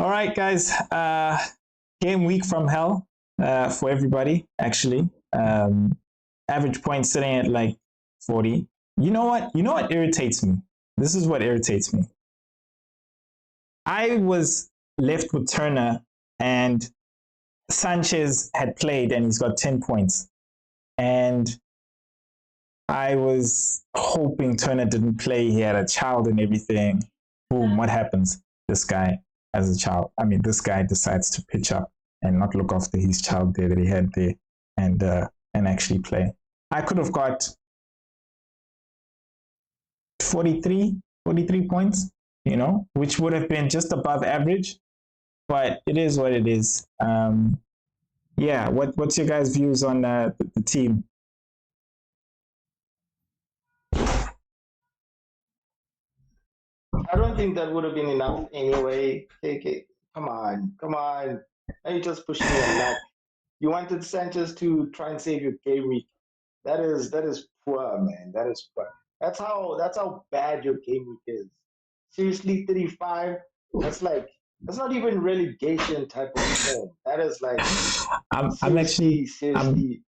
All right, guys. Game week from hell for everybody, actually. Average point sitting at like 40. You know what? You know what irritates me? This is what irritates me. I was left with Turner and Sanchez had played and he's got 10 points. And I was hoping Turner didn't play. He had a child and everything. Boom, what happens? This guy has a child. This guy decides to pitch up and not look after his child there that he had there and actually play. I could have got 43 points, which would have been just above average, but it is what it is. What's your guys' views on the team? I don't think that would have been enough anyway. KK, come on. Now you're just pushing your luck. You wanted Sanchez to try and save your game week. That is poor, man. That is poor. That's how bad your game week is. Seriously, 35. That's not even relegation type of form. That is like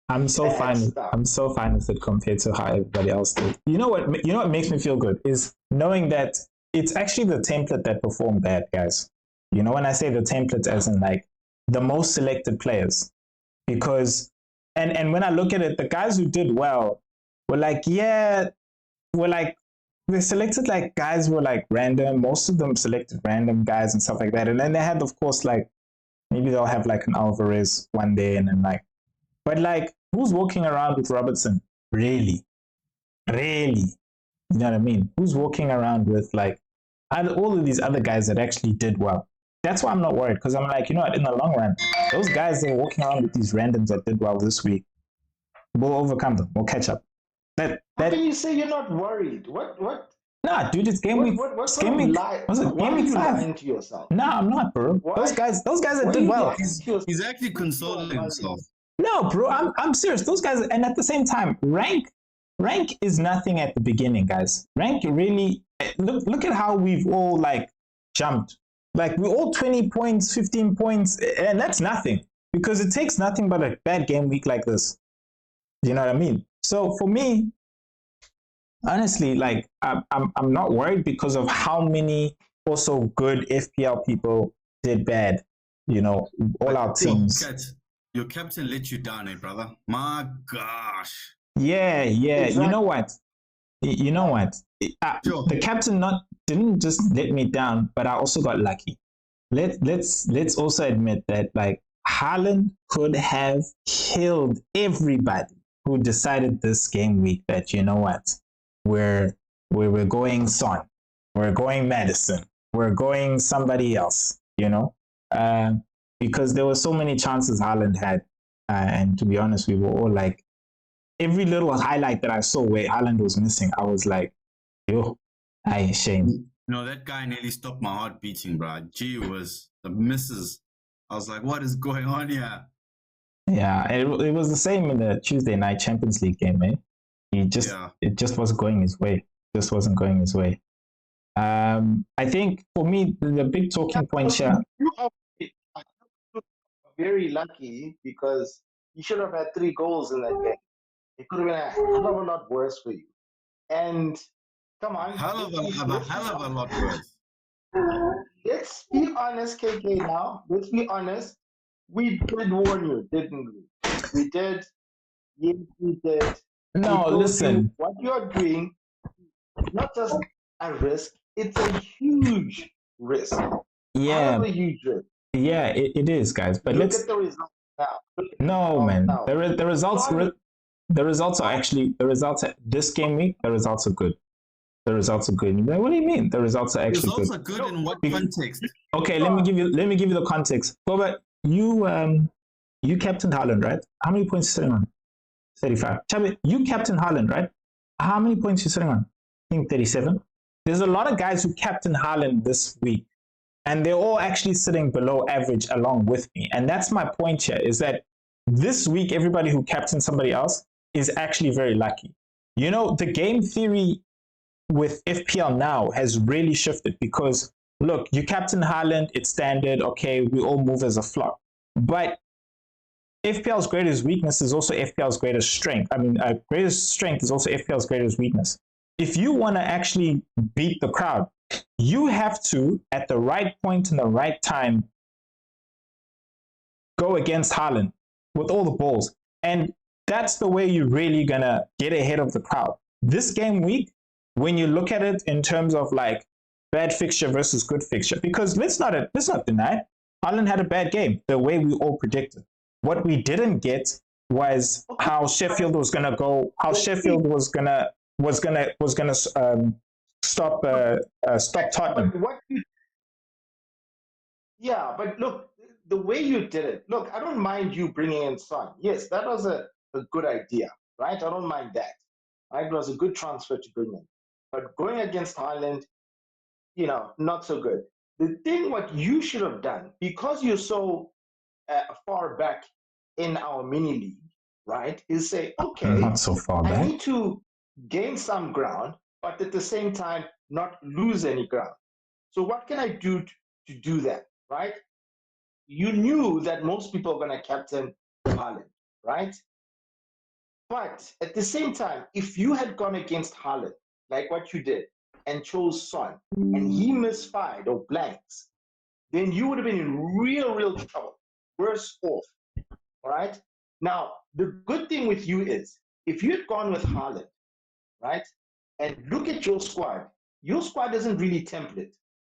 I'm so fine. I'm so fine with it compared to how everybody else did. You know what makes me feel good is knowing that it's actually the template that performed bad, guys. When I say the template as in like the most selected players, because and when I look at it, the guys who did well were like, they selected like guys were like random. Most of them selected random guys and stuff like that. And then they had, of course, like maybe they'll have like an Alvarez one day and then but like who's walking around with Robertson? Really? You know what I mean? Who's walking around with like all of these other guys that actually did well? That's why I'm not worried, because I'm like, in the long run, those guys that are walking around with these randoms that did well this week, we'll overcome them. We'll catch up. How can you say you're not worried? What? Nah, dude, it's game week. What's game week? Was it game week 5? Lying to yourself? Nah, I'm not, bro. Why? Those guys that did well. He's actually consoling himself. No, bro, I'm serious. Those guys, and at the same time, rank is nothing at the beginning, guys. Rank really look at how we've all like jumped. Like we're all 20 points, 15 points, and that's nothing, because it takes nothing but a bad game week like this. You know what I mean? So for me, honestly, like I'm not worried because of how many also good FPL people did bad. All our teams. Your captain let you down, brother. My gosh. Yeah. Exactly. You know what? Sure. The captain didn't just let me down, but I also got lucky. Let's also admit that like Haaland could have killed everybody who decided this game week that we're going Son, we're going Madison, we're going somebody else, because there were so many chances Haaland had, and to be honest, we were all like, every little highlight that I saw where Haaland was missing, I was like, yo, I ashamed. That guy nearly stopped my heart beating, bro. Gee, was the misses. I was like, what is going on here? Yeah, it was the same in the Tuesday night Champions League game, eh? It just wasn't going his way. I think for me, the big talking point here. You are very lucky because you should have had 3 goals in that game. It could have been a hell of a lot worse for you. And come on. Hell of a lot worse. Let's be honest, KK, now. Let's be honest. We did warn you, didn't we? We did. Yes, we did. No, listen. What you're doing is not just a risk, it's a huge risk. Yeah. A huge risk. Yeah, it is, guys. But look at the results now. No, man. The results this game week, the results are good. The results are good. What do you mean? The results are actually good. Results are good in what context? Okay, let me give you the context. But you captained Haaland, right? How many points are you sitting on? 35. Chabi, you captained Haaland, right? How many points are you sitting on? I think 37. There's a lot of guys who captained Haaland this week, and they're all actually sitting below average along with me. And that's my point here, is that this week, everybody who captained somebody else is actually very lucky. The game theory with FPL now has really shifted, because look, you captain Haaland, it's standard. Okay, we all move as a flock. But FPL's greatest weakness is also FPL's greatest strength. I mean, greatest strength is also FPL's greatest weakness. If you want to actually beat the crowd, you have to, at the right point in the right time, go against Haaland with all the balls. And that's the way you're really going to get ahead of the crowd. This game week, when you look at it in terms of like bad fixture versus good fixture, because let's not deny, Haaland had a bad game the way we all predicted. What we didn't get was how Sheffield was going to go, how Sheffield was going to stop Tottenham. Yeah, but look, the way you did it, look, I don't mind you bringing in Son. Yes, that was a good idea, right? I don't mind that. Right? It was a good transfer to bring in. But going against Haaland, not so good. The thing what you should have done, because you're so far back in our mini league, right, is say, okay, not so far back. I need to gain some ground, but at the same time, not lose any ground. So what can I do to do that, right? You knew that most people are going to captain Haaland, right? But at the same time, if you had gone against Haaland, like what you did, and chose Son, and he misfired or blanks, then you would have been in real trouble, worse off, all right? Now, the good thing with you is, if you had gone with Haaland, right, and look at your squad doesn't really template,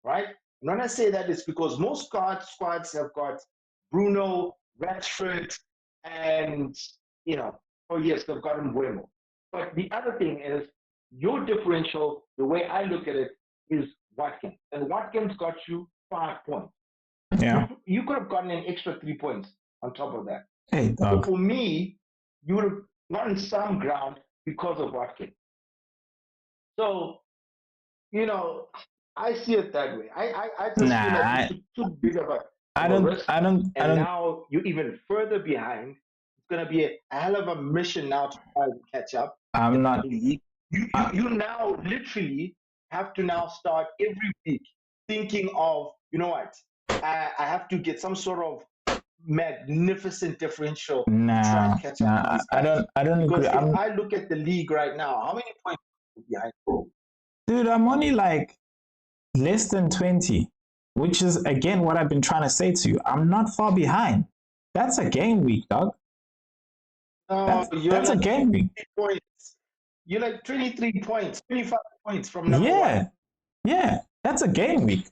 right? And when I say that, it's because most squads have got Bruno, Rashford, and, oh yes, they've got Mbeumo. But the other thing is, your differential, the way I look at it, is Watkins. And Watkins got you 5 points. Yeah. You could have gotten an extra 3 points on top of that. Hey, So dog. for me, you would have gotten some ground because of Watkins. So, I see it that way. I just feel like it's too big of a risk. Now you're even further behind. It's going to be a hell of a mission now to try to catch up. I'm not. You now literally have to now start every week thinking of, you know what, I have to get some sort of magnificent differential to try and catch up. I don't because agree. if I look at the league right now, how many points are you behind? Dude, I'm only like less than 20, which is again what I've been trying to say to you. I'm not far behind. That's a game week, dog. That's a game week. Points. You're like 23 points, 25 points from number one. Yeah, that's a game week.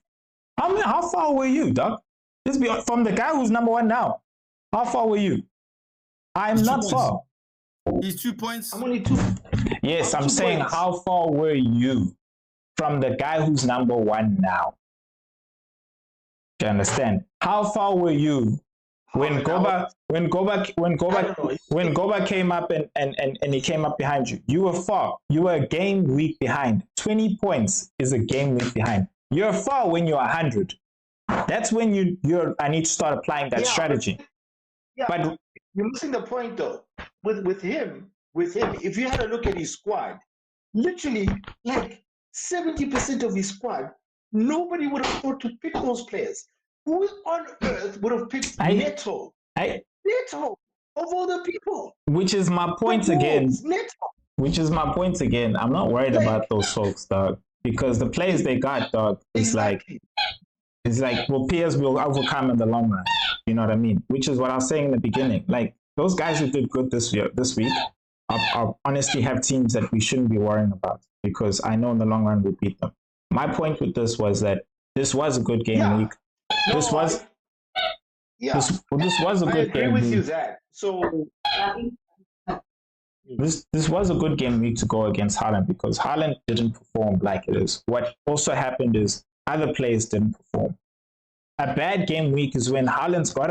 How far were you, dog? Just be from the guy who's number one now. How far were you? I'm not far. He's 2 points. I'm only 2. Yes, I'm saying points. How far were you from the guy who's number one now? Do you understand? How far were you when Goba came up and he came up behind you? You were far. You were a game week behind. 20 points is a game week behind. You're far when you're 100. That's when I need to start applying that strategy. But you're missing the point though. With him, if you had a look at his squad, literally like 70% of his squad, nobody would have thought to pick those players. Who on earth would have picked Neto? Neto of all the people. Which is my point again. Which is my point again. I'm not worried about those folks, dog, because the players they got, dog, is like peers will overcome in the long run. You know what I mean? Which is what I was saying in the beginning. Like those guys who did good this week, I honestly have teams that we shouldn't be worrying about because I know in the long run we beat them. My point with this was that this was a good game week. This was a good game week. You that. So this was a good game week to go against Haaland because Haaland didn't perform like it is. What also happened is other players didn't perform. A bad game week is when Haaland's got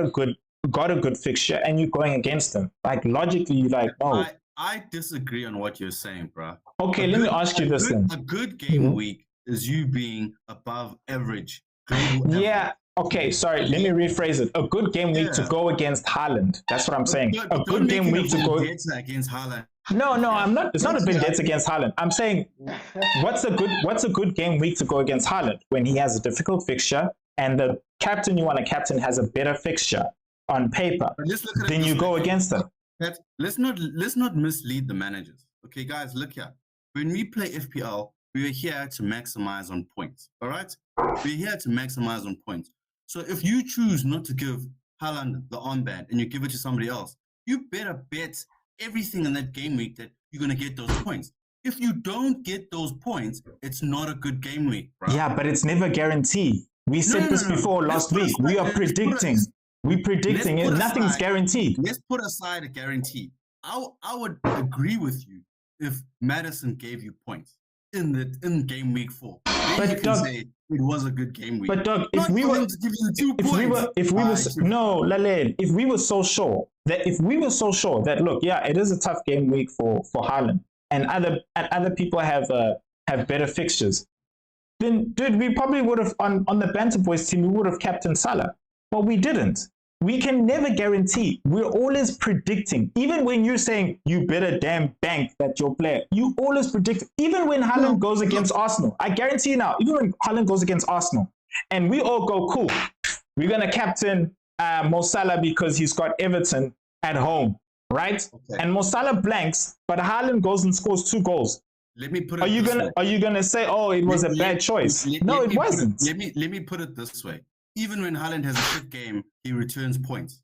a good fixture and you're going against him. Like logically, you're like, oh. I disagree on what you're saying, bro. Okay, let me ask you this then. A good game week is you being above average. Yeah. Okay, sorry, let me rephrase it. A good game week to go against Haaland. That's what I'm saying. A good game week to go against Haaland. No, I'm not. It's not a vendetta against Haaland. I'm saying, what's a good game week to go against Haaland when he has a difficult fixture and the captain you want to captain has a better fixture on paper? Then you go against them. Let's not mislead the managers. Okay, guys, look here. When we play FPL, we are here to maximize on points. All right, we're here to maximize on points. So if you choose not to give Haaland the armband and you give it to somebody else, you better bet everything in that game week that you're going to get those points. If you don't get those points, it's not a good game week, bro. Yeah, but it's never guaranteed. We said this before last week. We are predicting. We're predicting it. Nothing's guaranteed. Let's put aside a guarantee. I would agree with you if Madison gave you points in game week 4. Then you can say it was a good game week. But Doug, if we were so sure that look, yeah, it is a tough game week for Haaland, and other people have better fixtures, then dude, we probably would have on the Banter Boys team, we would have captained Salah, but we didn't. We can never guarantee. We're always predicting. Even when you're saying you better damn bank that your player, you always predict. Even when Haaland goes against Arsenal, I guarantee you now, even when Haaland goes against Arsenal, and we all go, cool, we're going to captain Mo Salah because he's got Everton at home, right? Okay. And Mo Salah blanks, but Haaland goes and scores 2 goals. Let me put it Are you gonna say, oh, it was a bad choice? No, it wasn't. Let me put it this way. Even when Haaland has a shit game, he returns points.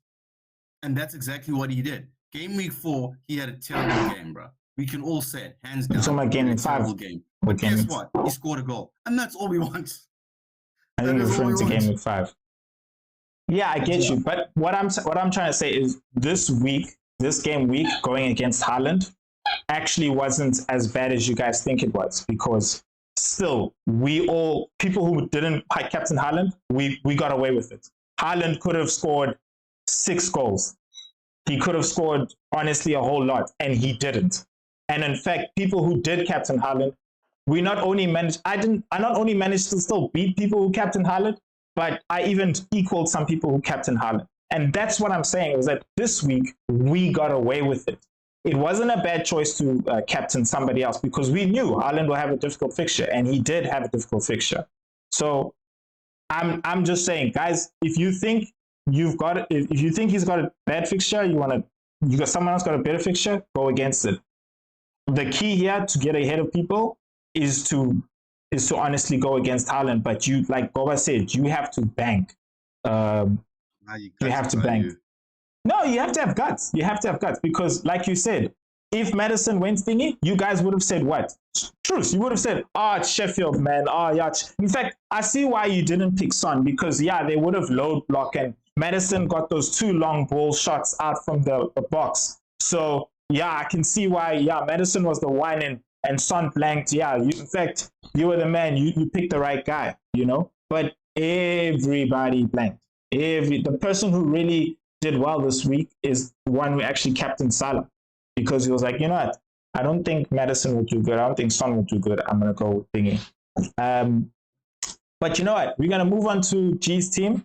And that's exactly what he did. Game week 4, he had a terrible game, bro. We can all say it, hands down. So my game week 5. But guess what? He scored a goal. And that's all we want. I think you're referring to game week 5. Yeah, I get you. But what I'm trying to say is this game week going against Haaland actually wasn't as bad as you guys think it was, because still, people who didn't captain Haaland, we got away with it. Haaland could have scored 6 goals. He could have scored, honestly, a whole lot, and he didn't. And in fact, people who did captain Haaland, I not only managed to still beat people who captain Haaland, but I even equaled some people who captain Haaland. And that's what I'm saying, is that this week, we got away with it. It wasn't a bad choice to captain somebody else, because we knew Haaland will have a difficult fixture, and he did have a difficult fixture. So I'm just saying, guys, if you think he's got a bad fixture, you got someone else got a better fixture, go against it. The key here to get ahead of people is to honestly go against Haaland. But you, like Boba said, you have to bank. You have to bank. No, you have to have guts. You have to have guts, because, like you said, if Madison went thingy, you guys would have said what? Truth. You would have said, it's Sheffield, man. Yeah. In fact, I see why you didn't pick Son, because, yeah, they would have load block, and Madison got those 2 long ball shots out from the box. So, yeah, I can see why, yeah, Madison was the one and Son blanked. Yeah, in fact, you were the man. You picked the right guy, But everybody blanked. The person who really did well this week is the one who actually captained Salah, because he was like, you know what, I don't think Madison will do good, I don't think Son will do good, I'm going to go with thingy. But you know what, we're going to move on to G's team.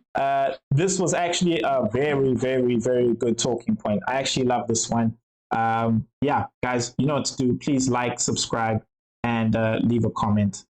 This was actually a very, very, very good talking point. I actually love this one. Yeah, guys, you know what to do. Please like, subscribe, and leave a comment.